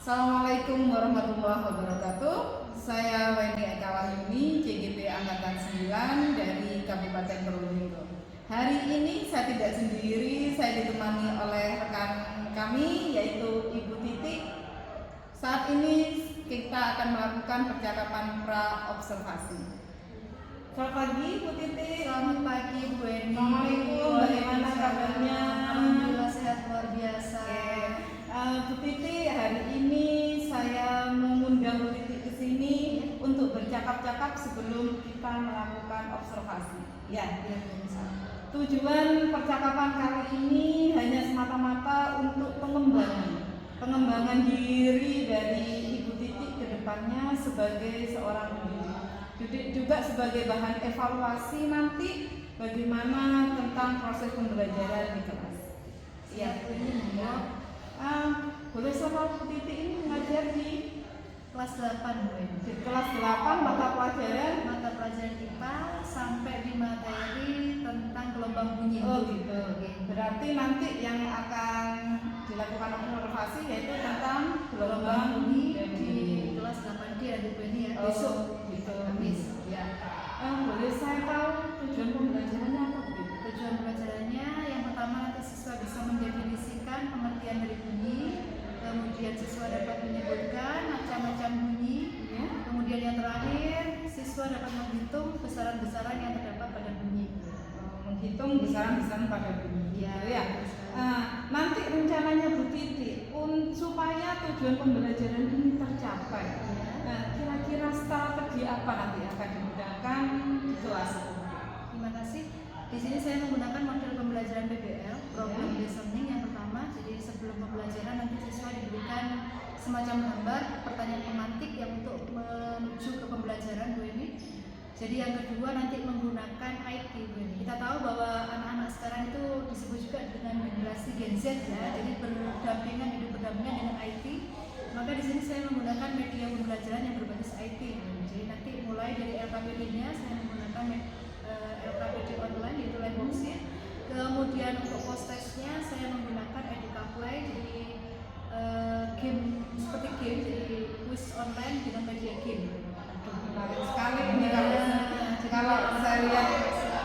Assalamualaikum warahmatullahi wabarakatuh. Saya Weni Eka Wahyuni, CGP Angkatan 9 dari Kabupaten Probolinggo. Hari ini saya tidak sendiri, saya ditemani oleh rekan kami yaitu Ibu Titi. Saat ini kita akan melakukan percakapan pra-observasi. Selamat pagi Bu Titi. Selamat pagi Bu Weni. Assalamualaikum, bagaimana kabarnya? Alhamdulillah sehat luar biasa. Bu Titi, hari ini saya mengundang Bu Titi ke sini untuk bercakap-cakap sebelum kita melakukan observasi. Ya. Tujuan percakapan kali ini hanya semata-mata untuk pengembangan diri dari Ibu Titi ke depannya sebagai seorang guru. Juga sebagai bahan evaluasi nanti bagaimana tentang proses pembelajaran di kelas. Ya, ini ya. Boleh sama Bu Titi ini mengajar di kelas 8 Bu Weni. Di kelas 8 mata pelajaran IPA sampai di materi tentang gelombang bunyi. Oh gitu. Berarti nanti yang akan dilakukan observasi yaitu tentang gelombang bunyi di kelas 8D ada Bu Weni ya. Besok gitu. Habis. Ya. Boleh saya tahu tujuan pembelajarannya apa Bu? Tujuan pembelajarannya yang pertama nanti siswa bisa mendefinisikan pengertian dari bunyi, kemudian siswa dapat menyebutkan macam-macam bunyi, Ya. kemudian yang terakhir siswa dapat menghitung besaran-besaran yang terdapat pada bunyi. Menghitung besaran-besaran pada bunyi. Ya. Gitu ya. Nanti rencananya Bu Titi supaya tujuan pembelajaran ini tercapai. Kira-kira strategi apa nanti akan digunakan di kelas? Terima kasih. Di sini saya menggunakan model pembelajaran PBL, problem listening yang pertama. Jadi sebelum pembelajaran nanti siswa diberikan semacam gambar pertanyaan pemantik yang untuk menuju ke pembelajaran Bu Weni. Jadi yang kedua nanti menggunakan IT Bu Weni. Kita tahu bahwa anak-anak sekarang itu disebut juga dengan generasi Gen Z ya. Jadi hidup berdampingan dengan IT. Maka di sini saya menggunakan media pembelajaran yang berbasis IT. Jadi nanti mulai dari LKPD-nya saya menggunakan LKPD online yaitu Lemboxit. Kemudian untuk post-testnya saya menggunakan Educaplay, jadi game seperti game, jadi quiz online dengan media game. Menarik sekali ini kalau saya lihat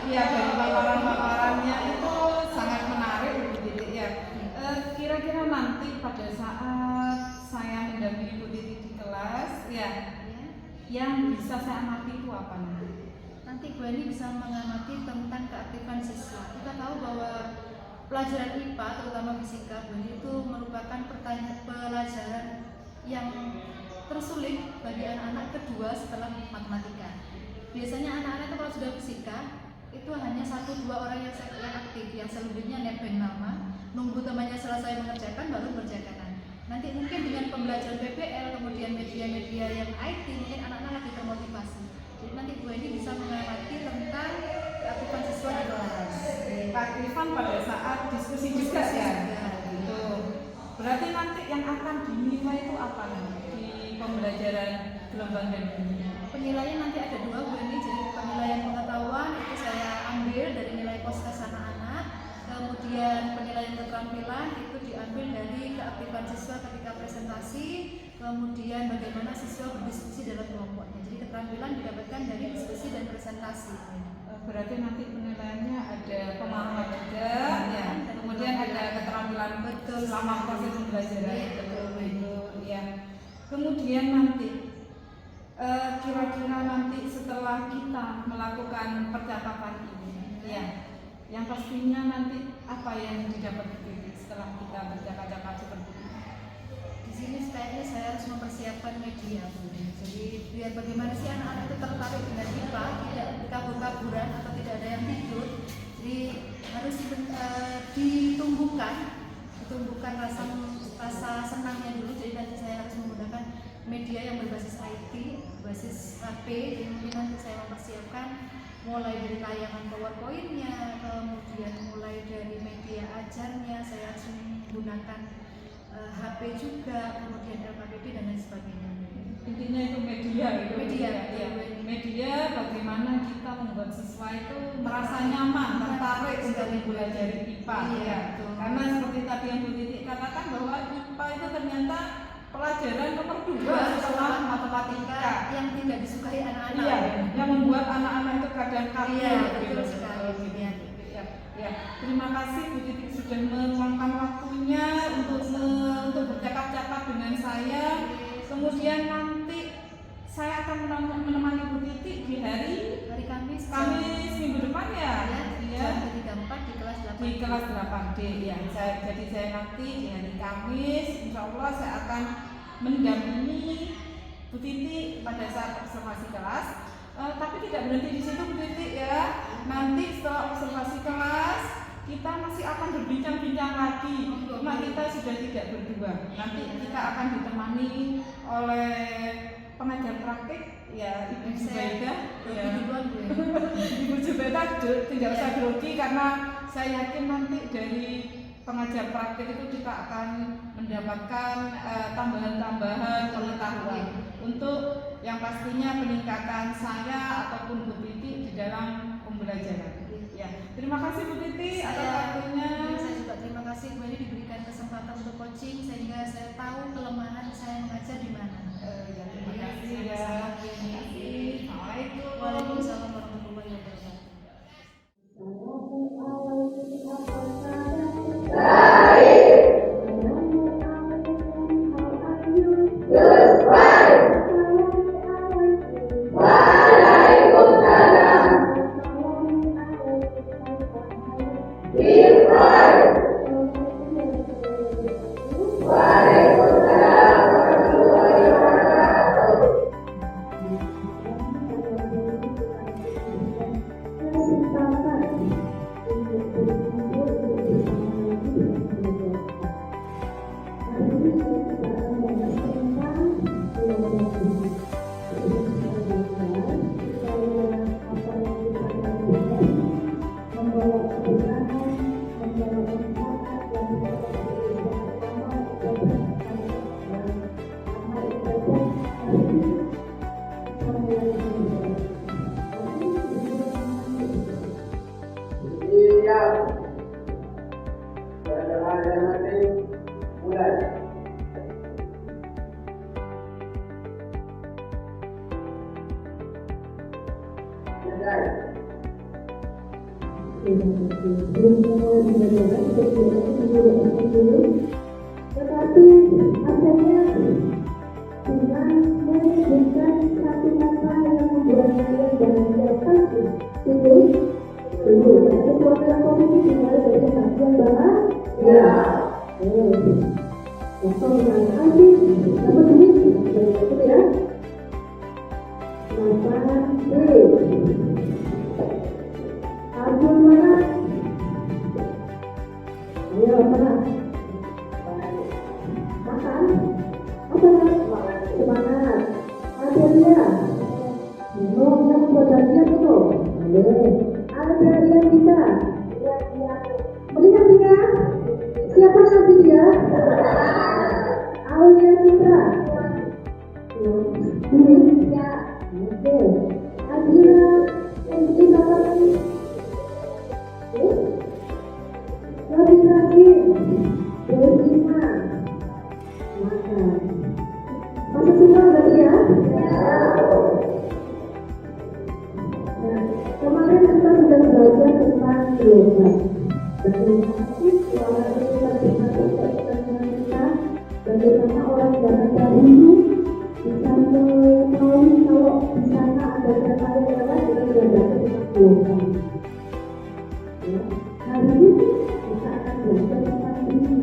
ya dari paparan-paparannya itu sangat menarik begitu ya. Kira-kira nanti pada saat saya mendampingi Bu Titi di kelas ya, yang bisa saya amati itu apa nanti? Nanti Bu Eni bisa mengamati tentang keaktifan siswa. Kita tahu bahwa pelajaran IPA terutama fisika Bu Eni itu merupakan pelajaran yang tersulit bagi anak-anak kedua setelah matematika. Biasanya anak-anak itu kalau sudah fisika itu hanya 1-2 orang yang aktif, yang selebihnya nebeng nama, nunggu temannya selesai mengerjakan baru mengerjakan. Nanti mungkin dengan pembelajaran PBL kemudian media-media yang IT mungkin anak-anak lebih termotivasi. Jadi nanti Bu Eni bisa mengamati tentang keaktifan siswa di kelas. Keaktifan pada saat diskusi juga ya. Gitu. Berarti nanti yang akan dinilai itu apa nanti di pembelajaran gelombang dan bunyi? Penilaian nanti ada 2 Bu Eni. Jadi penilaian pengetahuan itu saya ambil dari nilai post-test anak-anak. Kemudian penilaian keterampilan itu diambil dari keaktifan siswa ketika presentasi, kemudian bagaimana siswa berdiskusi dalam kelompoknya. Jadi keterampilan didapatkan dari diskusi dan presentasi. Berarti nanti penilaiannya ada pemahaman juga, ya. Kemudian ada keterampilan betul selama proses pembelajaran. Ya, betul itu, ya. Kemudian nanti kira-kira nanti setelah kita melakukan percakapan ini, ya. Yang pastinya nanti apa yang didapat setelah kita bercakap-cakap seperti ini? Di sini kayaknya saya harus mempersiapkan media Bu. Jadi biar bagaimana sih anak-anak itu tertarik dengan IPA, tidak kabur-kaburan atau tidak ada yang tidur. Jadi harus ditumbuhkan rasa senangnya dulu. Jadi nanti saya harus menggunakan media yang berbasis IT, berbasis HP. Jadi mungkin nanti saya mempersiapkan mulai dari tayangan PowerPoint-nya, kemudian mulai dari media ajarnya, saya harus menggunakan HP juga, kemudian LKPD dan lain sebagainya. Intinya itu media gitu. Media bagaimana kita membuat siswa itu merasa nyaman, tertarik untuk mempelajari IPA ya. Karena seperti tadi yang Bu Titi katakan bahwa IPA itu ternyata pelajaran nomor 2 setelah matematika yang tidak disukai anak-anak. Iya, yang membuat anak-anak itu kadang kaku. Iya, betul sekali. Ya, terima kasih Bu Titi sudah meluangkan waktunya untuk bercakap-cakap dengan saya. Kemudian nanti saya akan menemani Bu Titi di hari Kamis minggu depan ya. Jam 3.4 di kelas 8. Di kelas 8D ya. Jadi saya nanti di hari Kamis, insya Allah saya akan mendampingi Bu Titi pada saat observasi kelas. Tapi tidak berhenti di situ Bu Titi ya. Nanti setelah observasi kelas kita masih akan berbincang-bincang lagi. Cuma kita sudah tidak berdua. Nanti kita akan ditemani oleh pengajar praktik ya Ibu Zubaida. Ya. Ibu Zubaida tidak usah grogi karena saya yakin nanti dari pengajar praktik itu kita akan mendapatkan tambahan-tambahan pengetahuan untuk yang pastinya peningkatan saya ataupun Bu Titi di dalam pembelajaran. Ya, terima kasih Bu Titi atas waktunya. Saya juga terima kasih Bu ini diberikan kesempatan untuk coaching sehingga saya tahu kelemahan saya mengajar di mana. Ya, terima kasih ya. Assalamualaikum. Waalaikumsalam warahmatullahi wabarakatuh. Tetapi akhirnya dengan menunjukkan satu kata yang membuat saya bahagia pasti itu sesuatu yang positif dimulai dari kesaksian bahagia. Contoh misalnya asik, dapat duit, itu ya. Makan Arjun mana? Ayo mana? Makan? Apa? Semangat. Ada dia. Minum yang berbahagia betul. Ada dia kita. Melihat dia. Siapa nanti dia? Aulia Citra. Ini ya. Oke. Adila untuk apa lagi? Lagi berlima maka masuk semua berarti ya? Nah, kemarin kita sudah belajar tentang gelombang. Bagaimana sih suara kita bagaimana orang yang dahulu bisa mengetahui kalau di sana ada data yang lewat kita sudah belajar tentang gelombang. Hari ini kita akan belajar tentang bunyi.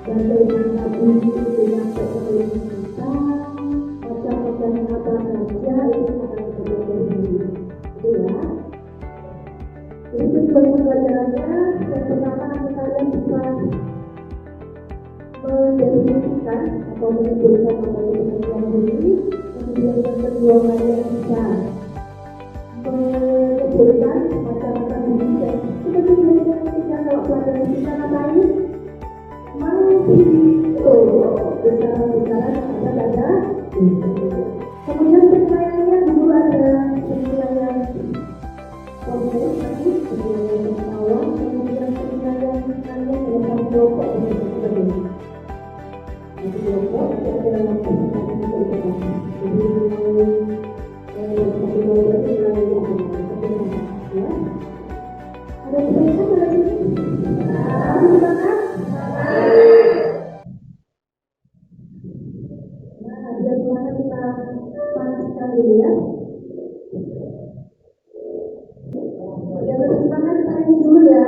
Bagaimana bunyi itu sampai ke telinga kita, macam-macam apa saja itu akan kita pelajari. Itu ya. Jadi tujuan pembelajarannya yang pertama nanti kalian bisa mendefinisikan atau menyebutkan apa itu pengertian bunyi. Kemudian yang kedua kalian bisa menyebutkan macam-macam bunyi dan seperti biasanya kita kalau pelajaran kita ngapain? Bicara ada. Kemudian penilaiannya dulu ada penilaian konkret nanti penilaian awal, kemudian penilaian kalian dalam kelompok dan sebagainya. Nanti kelompok ada Silakan kita pastikan dulu ya. Yang pertama kita ini dulu ya.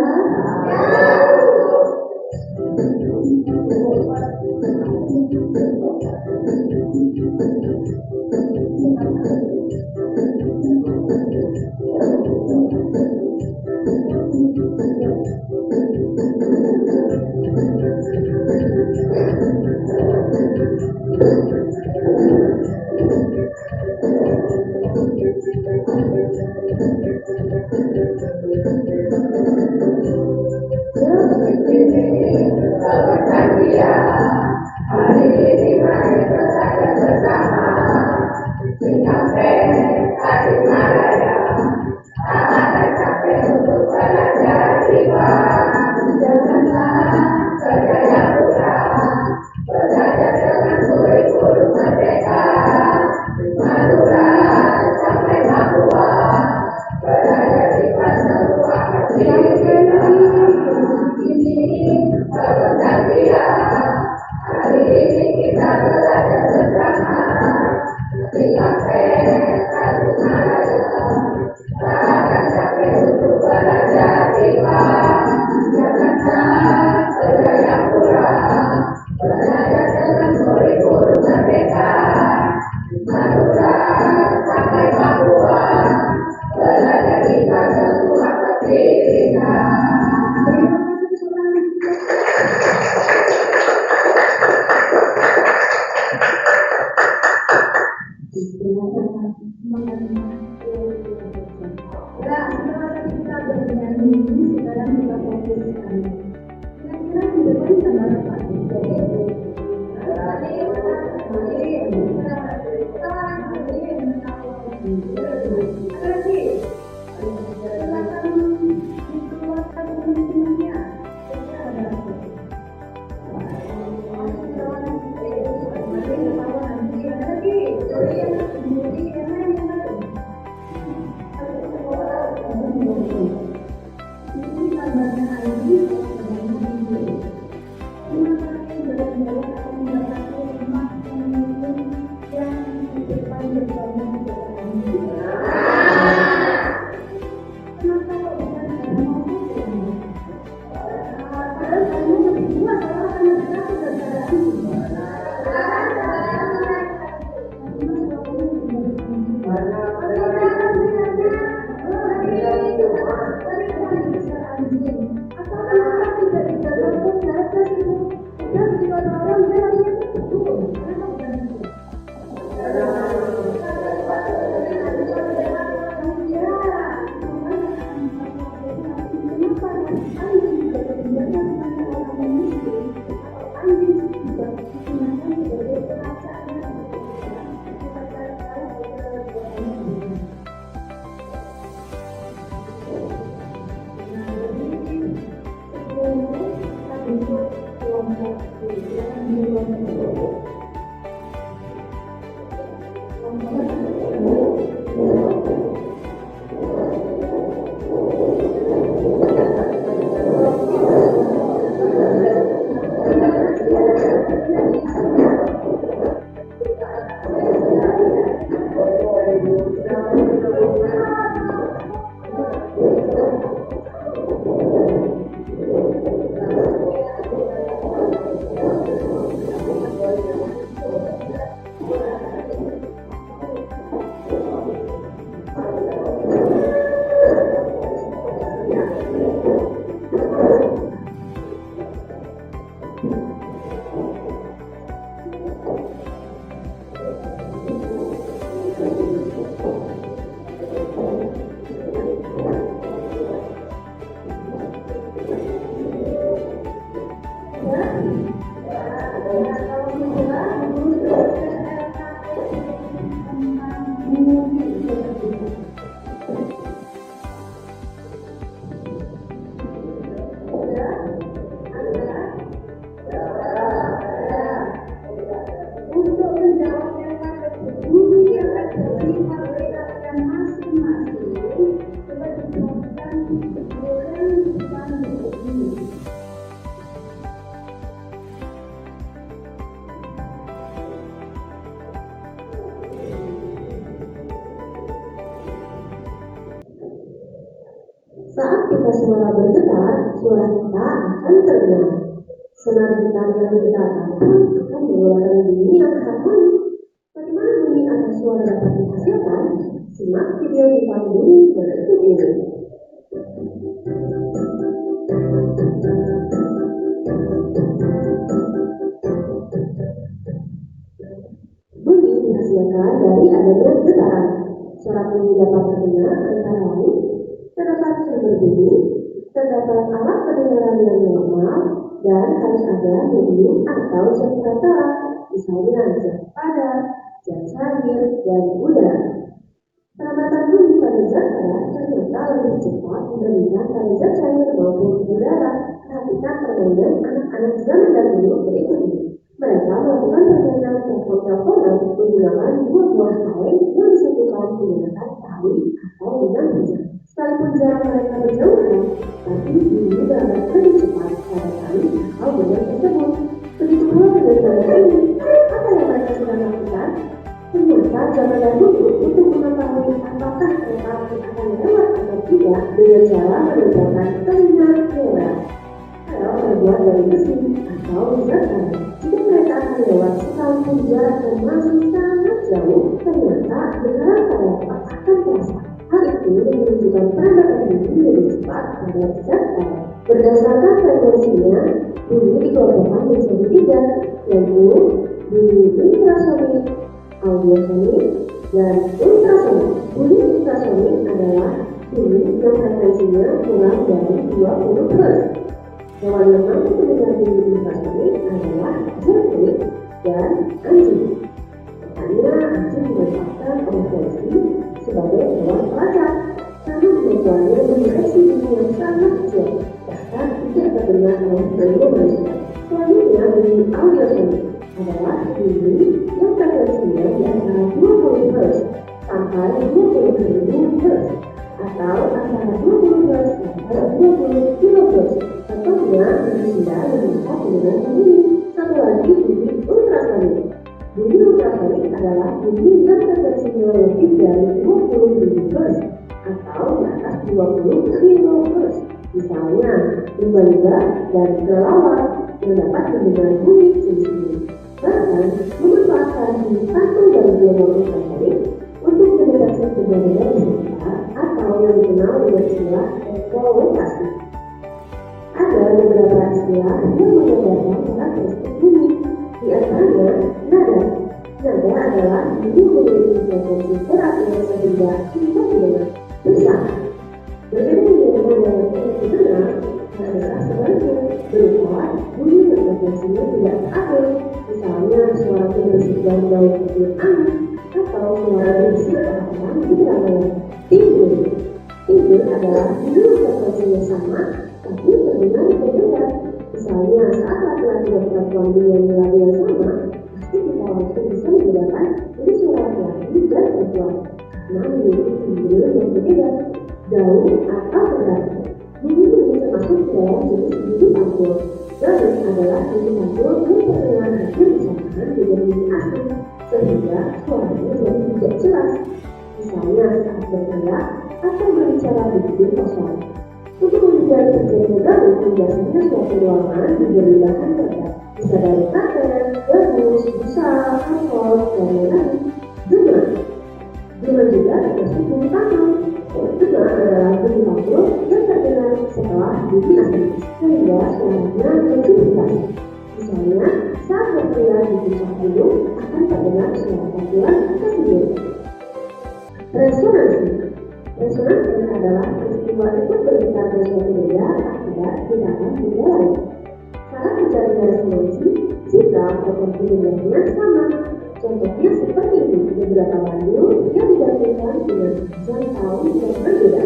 ada suara bergetar, suara kita akan terdengar. Senar gitar yang digetarkan akan mengeluarkan bunyi yang harmonis. Bagaimana bunyi atau suara dapat dihasilkan? Simak video tentang bunyi berikut ini. Bunyi dihasilkan dari adanya getaran. Suara bunyi dapat terdengar antara lain terdapat sumber bunyi, terdapat alat pendengaran yang normal, dan harus ada medium atau zat rata, misalnya zat padat, zat cair, dan udara. Perabatan bunyi pada zat padat ternyata lebih cepat dibandingkan pada zat cair maupun udara. Perhatikan permainan anak-anak zaman dahulu berikut ini. Mereka melakukan permainan telepon-teleponan menggunakan dua buah kain yang disatukan menggunakan tali atau benang pijat. Sekalipun jarak mereka berjauhan, tapi bunyi dapat lebih cepat pada tali atau benang tersebut. Begitu pula dengan tanda ini. Apa yang mereka sedang lakukan? Ternyata zaman dahulu untuk mengetahui apakah kereta api akan lewat atau tidak dengan cara menempelkan telinga merah. Rel terbuat dari besi atau zat padat. Jika kereta akan lewat sekalipun jaraknya masih sangat jauh, ternyata getaran pada otak akan terasa. Hal itu menunjukkan perabatan bunyi lebih cepat pada zat padat. Berdasarkan frekuensinya, bunyi dikelompokkan menjadi tiga, yaitu bunyi infrasonik, audiosonik, dan ultrasonik. Bunyi infrasonik adalah bunyi yang frekuensinya kurang dari 20 Hz. Hewan yang mampu mendengar bunyi infrasonik adalah jangkrik dan anjing. Makanya anjing dimanfaatkan oleh polisi sebagai hewan pelacak karena kemampuannya mendeteksi bunyi yang sangat kecil, bahkan tidak terdengar oleh telinga manusia. Selanjutnya, bunyi audiosonik adalah bunyi yang frekuensinya di antara 20 Hz sampai 20.000 Hz atau antara 20 Hz sampai 20 kHz. Contohnya, manusia yang dapat mendengar bunyi. Satu lagi bunyi ultrasonik. Bunyi ultrasonik adalah bunyi yang frekuensinya lebih dari 20.000 Hz atau di atas 20 kHz. Misalnya, lumba-lumba dan kelelawar yang dapat mendengar bunyi jenis ini. Bahkan, memanfaatkan bunyi satu dari gelombang ultrasonik untuk mendeteksi benda-benda di sekitar atau yang dikenal dengan istilah ekolokasi. Ada beberapa istilah yang menggambarkan karakteristik bunyi. Di antaranya, nada. Nada adalah bunyi memiliki frekuensi terakhir sehingga kita tidak besar. Berbeda dengan nada yang tidak dikenal adalah sebaliknya, berupa bunyi yang frekuensinya tidak terakhir. Misalnya suara berisik dan bau kecil angin atau suara berisik orang di ramai. Tidur adalah bunyi yang frekuensinya sama tapi terdengar berbeda. Misalnya saat laki-laki dan perempuan dengan nilai yang sama, pasti kita langsung bisa membedakan ini suara laki-laki dan perempuan karena memiliki timbul yang berbeda, jauh atau dekat. Bunyi ini termasuk dalam jenis bunyi pantul. Garis adalah bunyi pantul yang terdengar hampir bersamaan dengan bunyi asli, sehingga suaranya jadi tidak jelas. Misalnya saat berteriak atau berbicara di gedung kosong. Untuk menghindari terjadinya gaduh, biasanya suatu ruangan diberi bahan peledak, bisa dari karpet, gabus, busa, karton, dan lain-lain. Dengar juga termasuk bunyi pantul. Dengar adalah bunyi pantul yang terdengar setelah bunyi asli, sehingga suaranya lebih jelas. Misalnya, saat berteriak di puncak gunung akan terdengar suara pantulan tersebut. Resonansi adalah peristiwa ikut bergetar dari suatu benda akibat getaran benda lain. Cara mencari resonansi jika frekuensi bendanya sama. Contohnya seperti ini, beberapa bandul yang digabungkan dengan panjang tahun yang berbeda.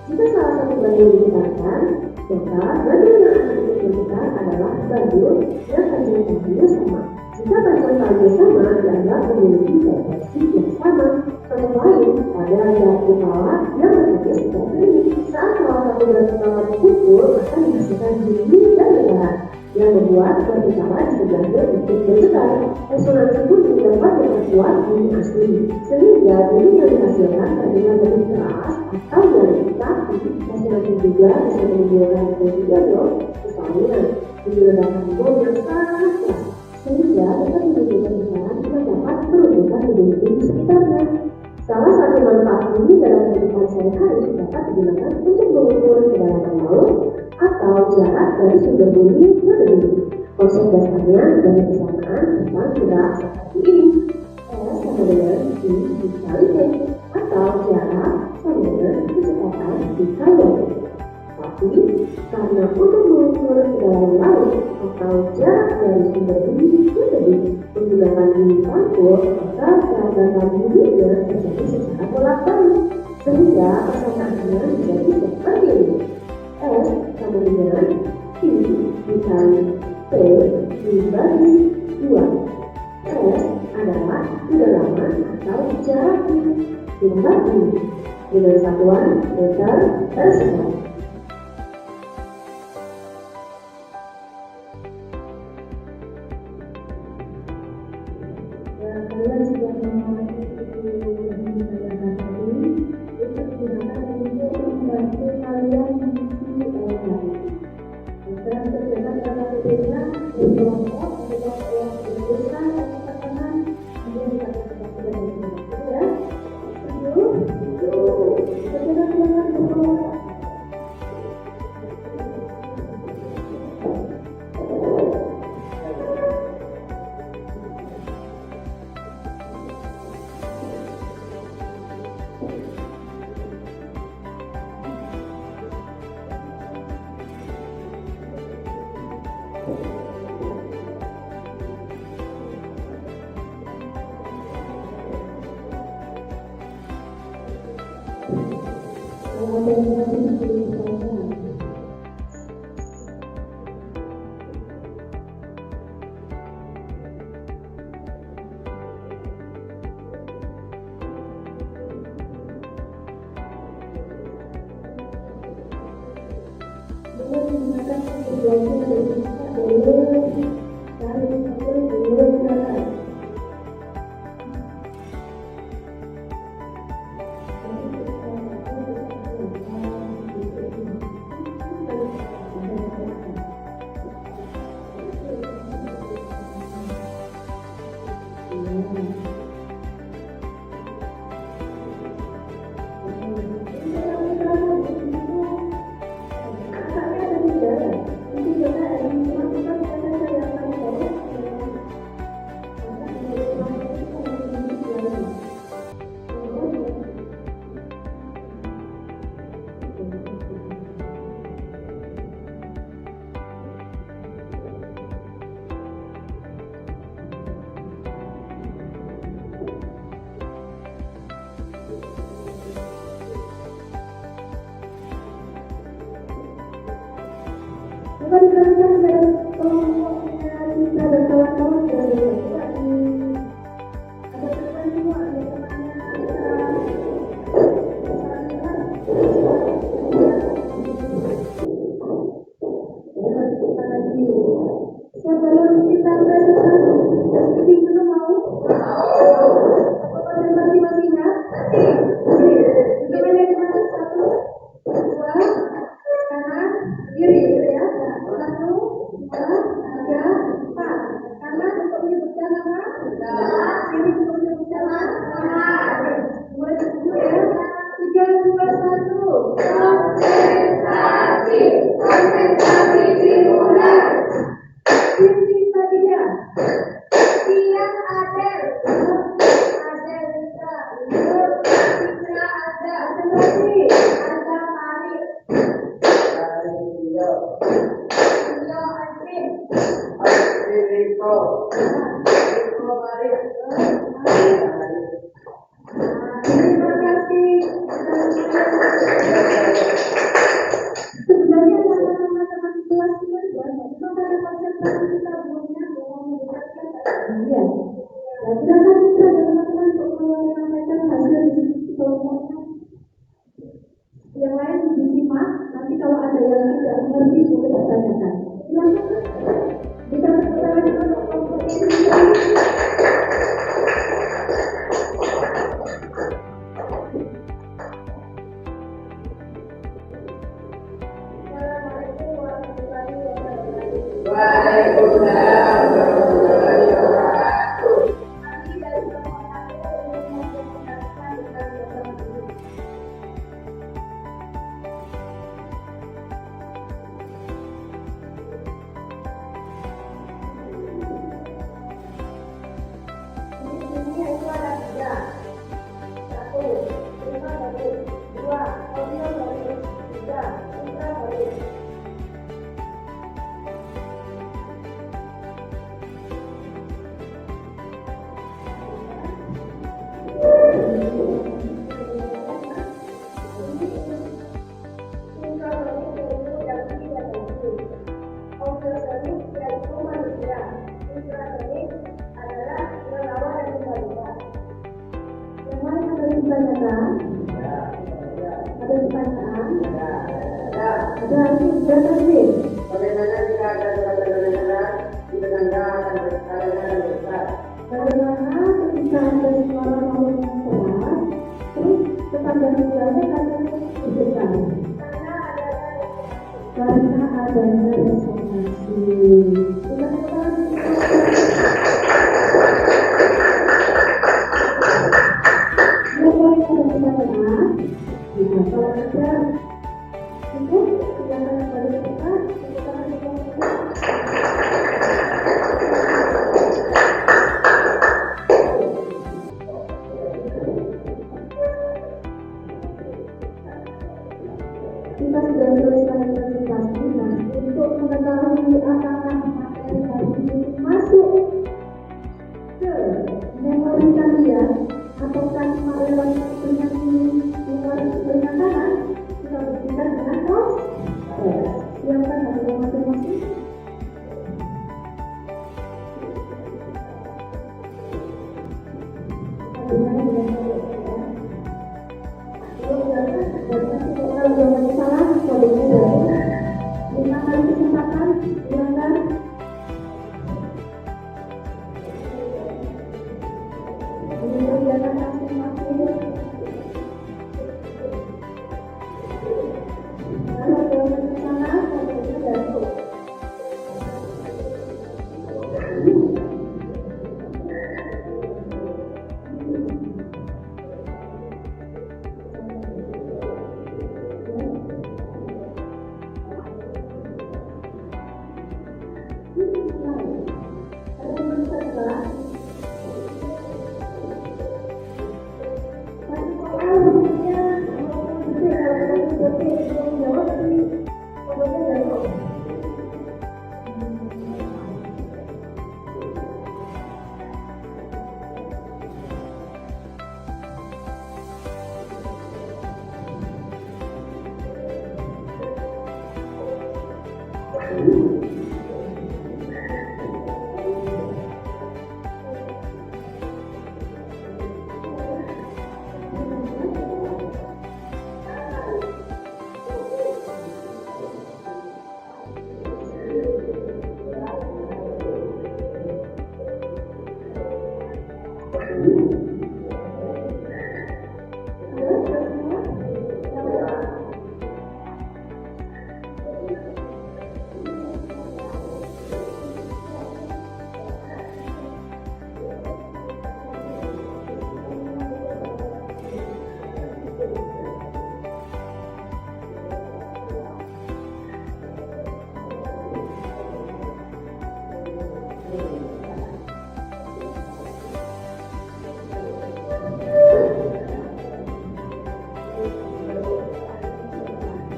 Jika salah satu bandul digetarkan, maka bandul yang akan ikut bergetar adalah bandul yang panjang tahunnya sama. Jika panjang tahunnya sama, dianggap memiliki frekuensi yang sama. Contoh lain, pada gerak kepala yang bertugas seperti ini. Saat salah satu gerak kepala dipukul, akan menghasilkan bunyi dan getaran yang membuat gerak kepala di sebelahnya ikut bergetar. Resonansi bunyi dapat memperkuat bunyi asli, sehingga bunyi yang dihasilkan terdengar lebih keras atau yang kita Tapi masing-masing juga bisa menimbulkan juga dong. Misalnya, menimbulkan bom yang sangat keras, sehingga dapat menimbulkan bencana yang dapat meruntuhkan gedung-gedung di sekitarnya. Salah satu manfaat ini dalam kehidupan sehari-hari dapat digunakan untuk mengukur kedalaman laut atau jarak dari sumber bumi ke gedung. Konsep dasarnya dari kesamaan tentang gerak seperti ini. S sama dengan I dikali T, atau jarak sama dengan kecepatan dikali waktu. Tapi karena untuk mengukur kedalaman laut atau jarak dari sumber bumi ke gedung menggunakan bumi pantul, maka gerakan buminya terjadi secara bolak-balik, sehingga persamaannya menjadi seperti ini. S sama dengan I dikali T dibagi 2. S adalah kedalaman atau jaraknya dibagi dengan satuan meter persegi. Kalian sudah mengalami itu yang saya katakan itu digunakan untuk membantu kalian mengisi LKI. Sekarang terjadi kata bedanya berkelompok yang diberikan teman-teman kemudian dikatakan sudah ya. Silakan berkelompok. Sebelum kita berhenti dulu mau masing-masing ingat gimana gimana 1, 2 kanan kiri ya 1, 2, 3, 4 kanan untuk menyebutkan nama kiri untuk menyebutkan nama mulai dulu ya 3, 2, 1 konsentrasi dimulai. Sisi Fadia, Tiang Adel, Adelita, Citra Ada, Selasi, Ada Mari, Rio Adrin, Riko Mari. Terima kasih. Sebenarnya teman-teman kelas kita memang pada konsentrasi kita belumnya membuatkan ya. Nah, silakan Citra dan teman-teman untuk menyampaikan hasil kelompoknya. Yang lain disimak. Nanti kalau ada yang tidak mengerti boleh ditanyakan. Silakan. Kita berbicara dengan kelompok ini. ditanyakan? Ada pertanyaan? Ada ini sudah terjadi. Bagaimana jika ada saudara-saudara di tetangga dan bersaudara dan besar? Bagaimana ketika ada suara malu yang keras, terus tetangga sebelahnya katanya berdekat? Karena adanya resonansi. Kalau ada itu silakan pada kita kita sudah selesai presentasi. Nah, untuk mengetahui apakah materi hari ini masuk ke memori kalian ataukah cuma lewat pernyataan, kita buktikan dengan siapkan dari masing-masing. Kalau jawabannya salah, kodenya dari 5 kali kesempatan, silakan. Ini kegiatan masing-masing. Kalau jawabannya salah, kodenya dari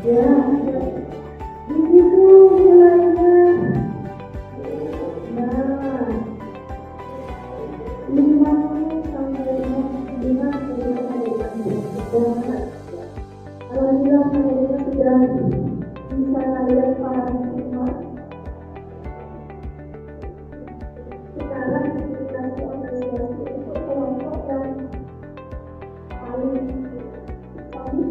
ya, di situ nilainya. Nah, 50 sampai 55 sudah. Kalau bilang kalian sudah bisa kalian pahami semua. Sekarang kita organisasi untuk kelompok yang paling solid.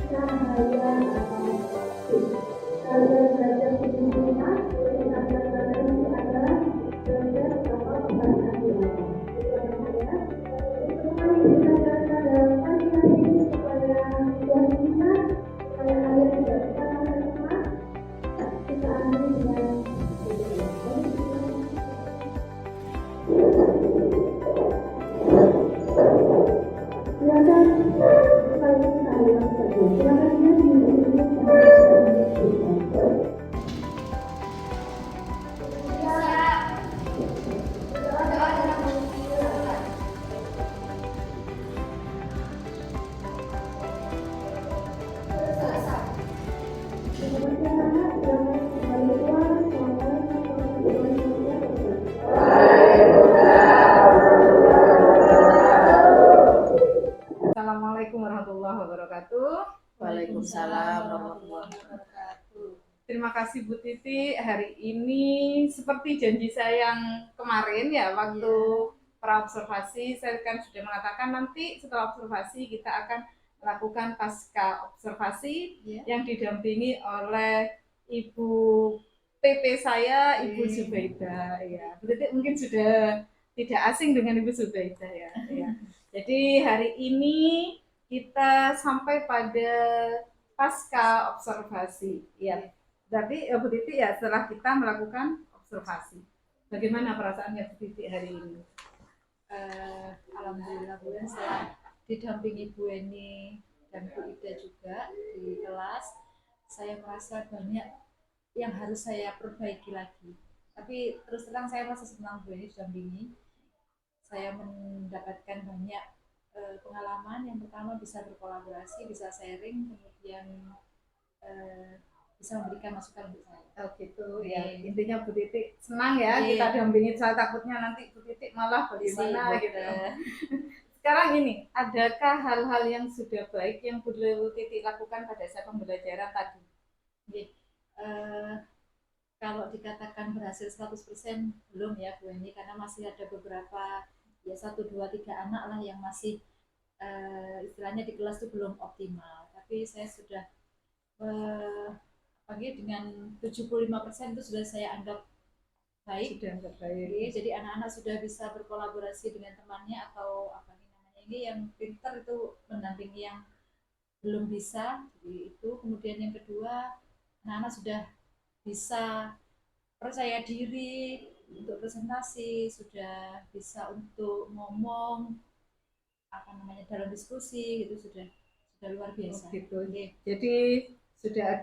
Cahaya terima kasih Bu Titi. Hari ini seperti janji saya yang kemarin ya, waktu praobservasi saya kan sudah mengatakan nanti setelah observasi kita akan melakukan pasca observasi yang didampingi oleh Ibu PP saya, Ibu Zubaida. Ya, Bu Titi mungkin sudah tidak asing dengan Ibu Zubaida ya. Jadi hari ini kita sampai pada pasca observasi. Ya, berarti Bu Titi ya setelah kita melakukan observasi. Bagaimana perasaannya Bu Titi hari ini? Alhamdulillah Bu, setelah didampingi Bu Eni dan Bu Ida juga di kelas, saya merasa banyak yang harus saya perbaiki lagi. Tapi terus terang saya merasa senang Bu Eni didampingi. Saya mendapatkan banyak pengalaman. Yang pertama bisa berkolaborasi, bisa sharing, kemudian bisa memberikan masukan untuk saya. Oh gitu ya. Intinya Bu Titi senang ya kita dampingin. Saya takutnya nanti Bu Titi malah bagaimana gitu. Sekarang ini, adakah hal-hal yang sudah baik yang Bu Titi lakukan pada saat pembelajaran tadi? Kalau dikatakan berhasil 100% belum ya Bu Eni, karena masih ada beberapa ya 1, 2, 3 anak lah yang masih istilahnya di kelas itu belum optimal. Tapi saya sudah dengan 75% itu sudah saya anggap baik. Sudah anggap baik. Jadi anak-anak sudah bisa berkolaborasi dengan temannya atau apa namanya ini yang pintar itu mendampingi yang belum bisa. Jadi itu. Kemudian yang kedua, anak-anak sudah bisa percaya diri untuk presentasi, sudah bisa untuk ngomong apa namanya dalam diskusi, gitu sudah luar biasa. Oh, gitu. Jadi sudah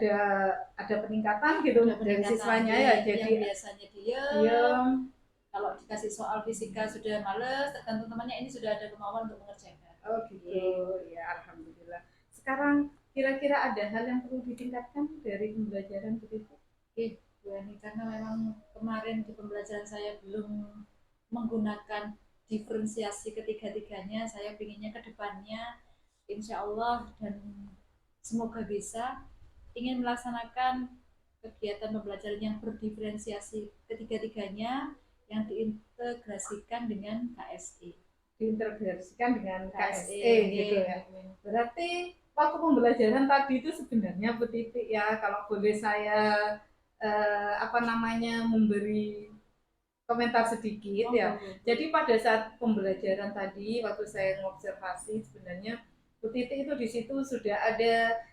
ada peningkatan gitu dari siswanya ya. Jadi yang biasanya diam, kalau dikasih soal fisika sudah males, tergantung temannya, ini sudah ada kemauan untuk mengerjakan. Oh gitu. Ya alhamdulillah. Sekarang kira-kira ada hal yang perlu ditingkatkan dari pembelajaran begitu? Bu Eni, karena memang kemarin di pembelajaran saya belum menggunakan diferensiasi ketiga-tiganya. Saya pinginnya ke depannya insya Allah dan semoga bisa ingin melaksanakan kegiatan pembelajaran yang berdiferensiasi ketiga-tiganya yang diintegrasikan dengan KSE. Diintegrasikan dengan KSE gitu ya. Berarti waktu pembelajaran tadi itu sebenarnya Bu Titi ya, kalau boleh saya memberi komentar sedikit ya. Jadi pada saat pembelajaran tadi waktu saya mengobservasi sebenarnya Bu Titi itu di situ sudah ada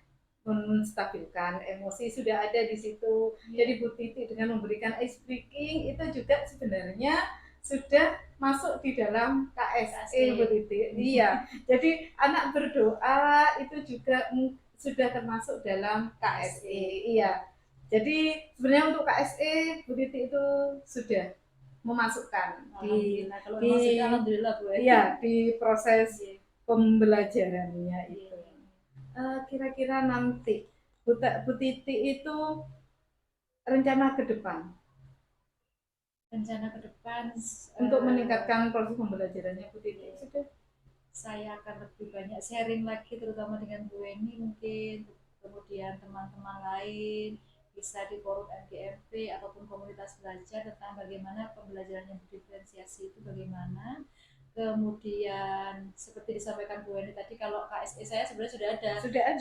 menstabilkan emosi, sudah ada di situ. Jadi Bu Titi dengan memberikan ice breaking itu juga sebenarnya sudah masuk di dalam KSE Bu Titi. Iya. Jadi anak berdoa itu juga sudah termasuk dalam KSE. Iya. Jadi sebenarnya untuk KSE Bu Titi itu sudah memasukkan alhamdulillah Bu. Iya, di proses pembelajarannya itu. Kira-kira nanti Bu Titi itu rencana ke depan untuk meningkatkan proses pembelajarannya Bu Titi sudah. Saya akan lebih banyak sharing lagi terutama dengan Bu Eni, mungkin kemudian teman-teman lain bisa di forum MGMP ataupun komunitas belajar tentang bagaimana pembelajaran yang berdiferensiasi itu bagaimana. Kemudian seperti disampaikan Bu Eni tadi, kalau KSE saya sebenarnya sudah ada,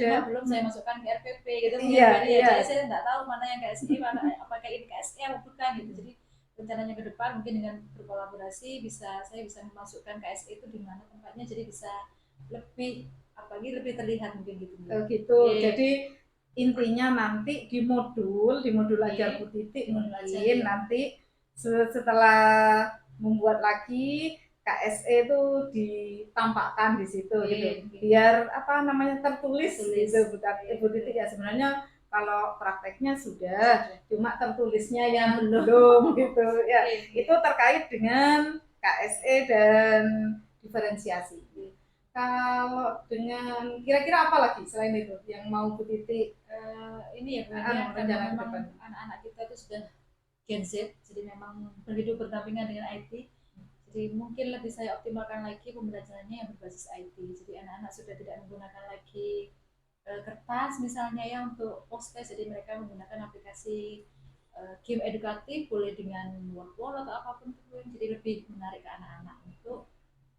cuma belum saya masukkan ke RPP gitu. Jadi saya nggak tahu mana yang KSE, mana apakah ini KSE atau bukan gitu. Jadi rencananya ke depan mungkin dengan berkolaborasi saya bisa memasukkan KSE itu di mana tempatnya, jadi bisa lebih lebih terlihat mungkin gitu. Gitu. Jadi intinya nanti di modul ajar Bu Titi mungkin nanti setelah membuat lagi KSE itu ditampakkan di situ gitu. Biar tertulis gitu Bu Titi ya. Sebenarnya kalau prakteknya sudah, cuma tertulisnya yang belum gitu ya. Itu terkait dengan KSE dan diferensiasi. Kalau dengan kira-kira apa lagi selain itu yang mau Bu Titi ini ya karena memang anak-anak kita itu sudah Gen Z, jadi memang berhidup berdampingan dengan IT. Jadi mungkin lebih saya optimalkan lagi pembelajarannya yang berbasis IT. Jadi anak-anak sudah tidak menggunakan lagi kertas misalnya ya untuk post-test, jadi mereka menggunakan aplikasi game edukatif, boleh dengan wall atau apapun itu, jadi lebih menarik ke anak-anak untuk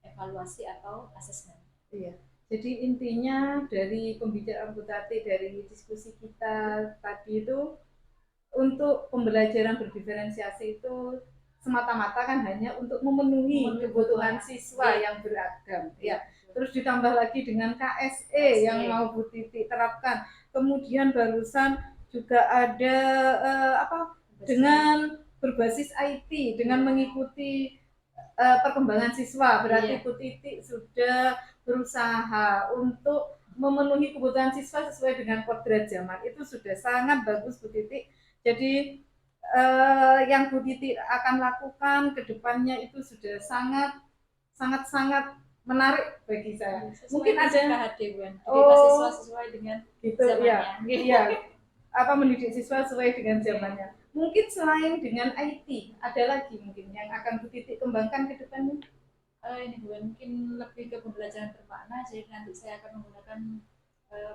evaluasi atau asesmen. Iya. Jadi intinya dari pembicaraan Bu Tati, dari diskusi kita tadi itu, untuk pembelajaran berdiferensiasi itu semata-mata kan hanya untuk memenuhi kebutuhan siswa yang beragam, ya. Terus ditambah lagi dengan KSE yang mau Bu Titi terapkan. Kemudian barusan juga ada dengan berbasis IT, dengan mengikuti perkembangan siswa. Berarti Bu Titi sudah berusaha untuk memenuhi kebutuhan siswa sesuai dengan kodrat zaman. Itu sudah sangat bagus Bu Titi. Jadi yang Bu Titi akan lakukan ke depannya itu sudah sangat menarik bagi saya. Mungkin ada KHD, Bu. Siswa sesuai dengan gitu, zamannya. Iya. Mendidik siswa sesuai dengan zamannya. Mungkin selain dengan IT, ada lagi mungkin yang akan Bu Titi kembangkan ke depannya? Ini Bu, mungkin lebih ke pembelajaran bermakna. Jadi nanti saya akan menggunakan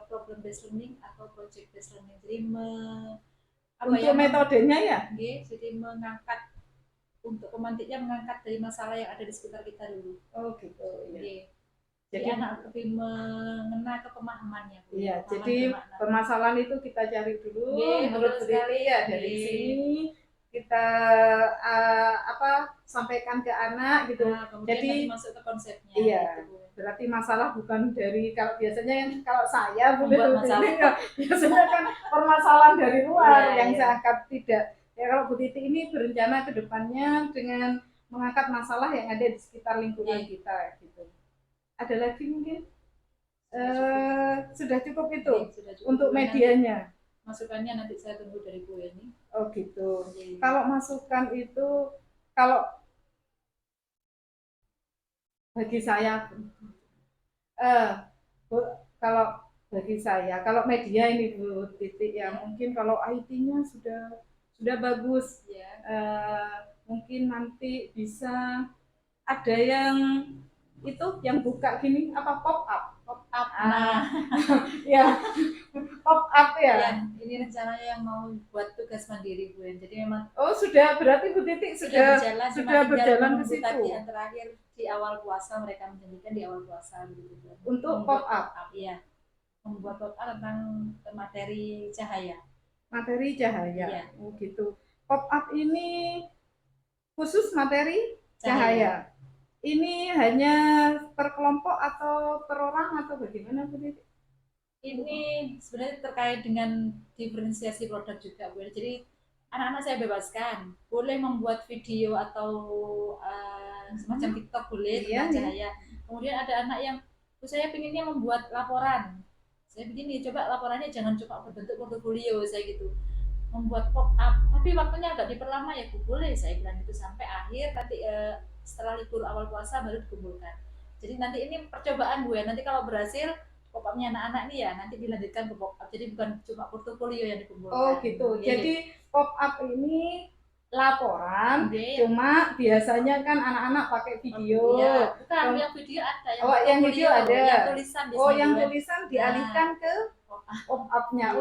problem based learning atau project based learning. Jadi untuk metodenya ya? Jadi mengangkat, untuk pemantiknya mengangkat dari masalah yang ada di sekitar kita dulu. Oh gitu. Iya. Jadi anak lebih mengena ke pemahamannya. Iya. Jadi permasalahan itu kita cari dulu. Menurut Bu Titi ya dari sini kita sampaikan ke anak gitu. Nah, jadi masuk ke konsepnya. Iya. Gitu. Berarti masalah bukan dari, kalau biasanya yang kalau saya biasanya kan permasalahan dari luar yang saya angkat, tidak. Ya kalau Bu Titi ini berencana ke depannya dengan mengangkat masalah yang ada di sekitar lingkungan kita gitu. Ada lagi mungkin? Sudah cukup itu sudah cukup untuk medianya. Masukannya nanti saya tunggu dari Bu Yani. Oh gitu. Kalau masukan itu, kalau bagi saya, kalau media ini Bu Titi ya, mungkin kalau IT-nya sudah bagus, mungkin nanti bisa ada yang itu yang buka gini pop up. Nah, ya pop up ya. Ini rencananya yang mau buat tugas mandiri Bu. Jadi memang berarti Bu Titi sudah berjalan ke situ. Yang terakhir di awal puasa mereka menjanjikan di awal puasa gitu. Untuk pop up. Iya. Membuat pop up tentang materi cahaya. Materi cahaya. Iya. Oh gitu. Pop up ini khusus materi cahaya. Ini hanya per kelompok atau per orang atau bagaimana Bu Titi? Ini sebenarnya terkait dengan diferensiasi produk juga Bu. Jadi anak-anak saya bebaskan, boleh membuat video atau semacam TikTok boleh tentang cahaya. Kemudian ada anak yang saya pinginnya membuat laporan. Saya begini, coba laporannya jangan cuma berbentuk portofolio saya gitu. Membuat pop up, tapi waktunya agak diperlama ya Bu, boleh saya bilang itu sampai akhir nanti setelah libur awal puasa baru dikumpulkan. Jadi nanti ini percobaan Bu ya, nanti kalau berhasil pop up-nya anak-anak nih ya nanti dilanjutkan ke pop up, jadi bukan cuma portofolio yang dikumpulkan. Oh gitu, jadi pop up ini laporan, cuma biasanya kan anak-anak pakai video. Bukan, yang video ada. Yang video ada. Yang tulisan. Yang tulisan dialihkan ke pop up-nya.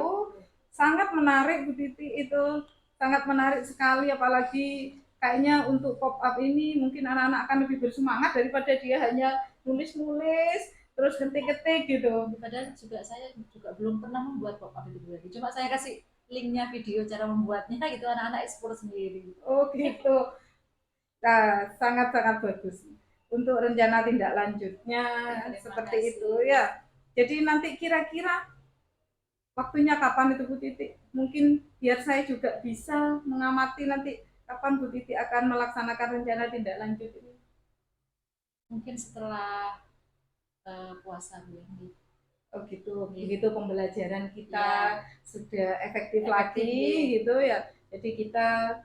Sangat menarik Bu Titi, itu sangat menarik sekali, apalagi kayaknya untuk pop up ini mungkin anak-anak akan lebih bersemangat daripada dia hanya nulis-nulis terus ketik-ketik gitu. Padahal saya juga belum pernah membuat pop up itu, cuma saya kasih linknya video cara membuatnya gitu, anak-anak explore sendiri. Oh gitu. Nah, sangat-sangat bagus untuk rencana tindak lanjutnya seperti itu ya. Jadi nanti kira-kira waktunya kapan itu Bu Titi? Mungkin biar saya juga bisa mengamati nanti kapan Bu Titi akan melaksanakan rencana tindak lanjut ini. Mungkin setelah puasa Bu. Oh gitu. Begitu pembelajaran kita sudah efektif lagi gitu ya. Jadi kita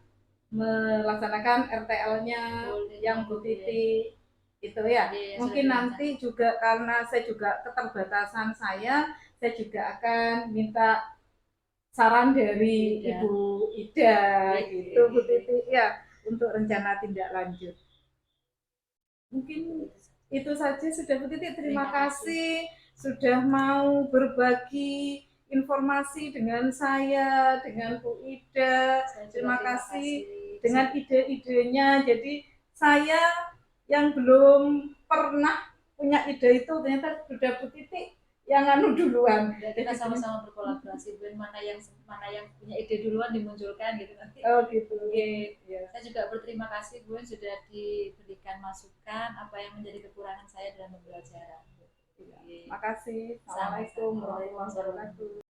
melaksanakan RTL-nya yang Bu Titi itu ya. Mungkin nanti juga karena saya juga keterbatasan saya juga akan minta saran dari Ibu Ida gitu Bu Titi ya, untuk rencana tindak lanjut. Mungkin itu saja sudah Bu Titi. Terima kasih sudah mau berbagi informasi dengan saya, dengan Bu Ida. Saya juga Terima kasih kasih. dengan ide-idenya. Jadi saya yang belum pernah punya ide itu ternyata sudah Bu Titi yang anu duluan. Ya, kita sama-sama berkolaborasi, Bu, mana yang punya ide duluan dimunculkan gitu nanti. Oh gitu. Ya. Saya juga berterima kasih, Bu, sudah diberikan masukan apa yang menjadi kekurangan saya dalam pembelajaran. Terima kasih. Assalamualaikum warahmatullahi wabarakatuh.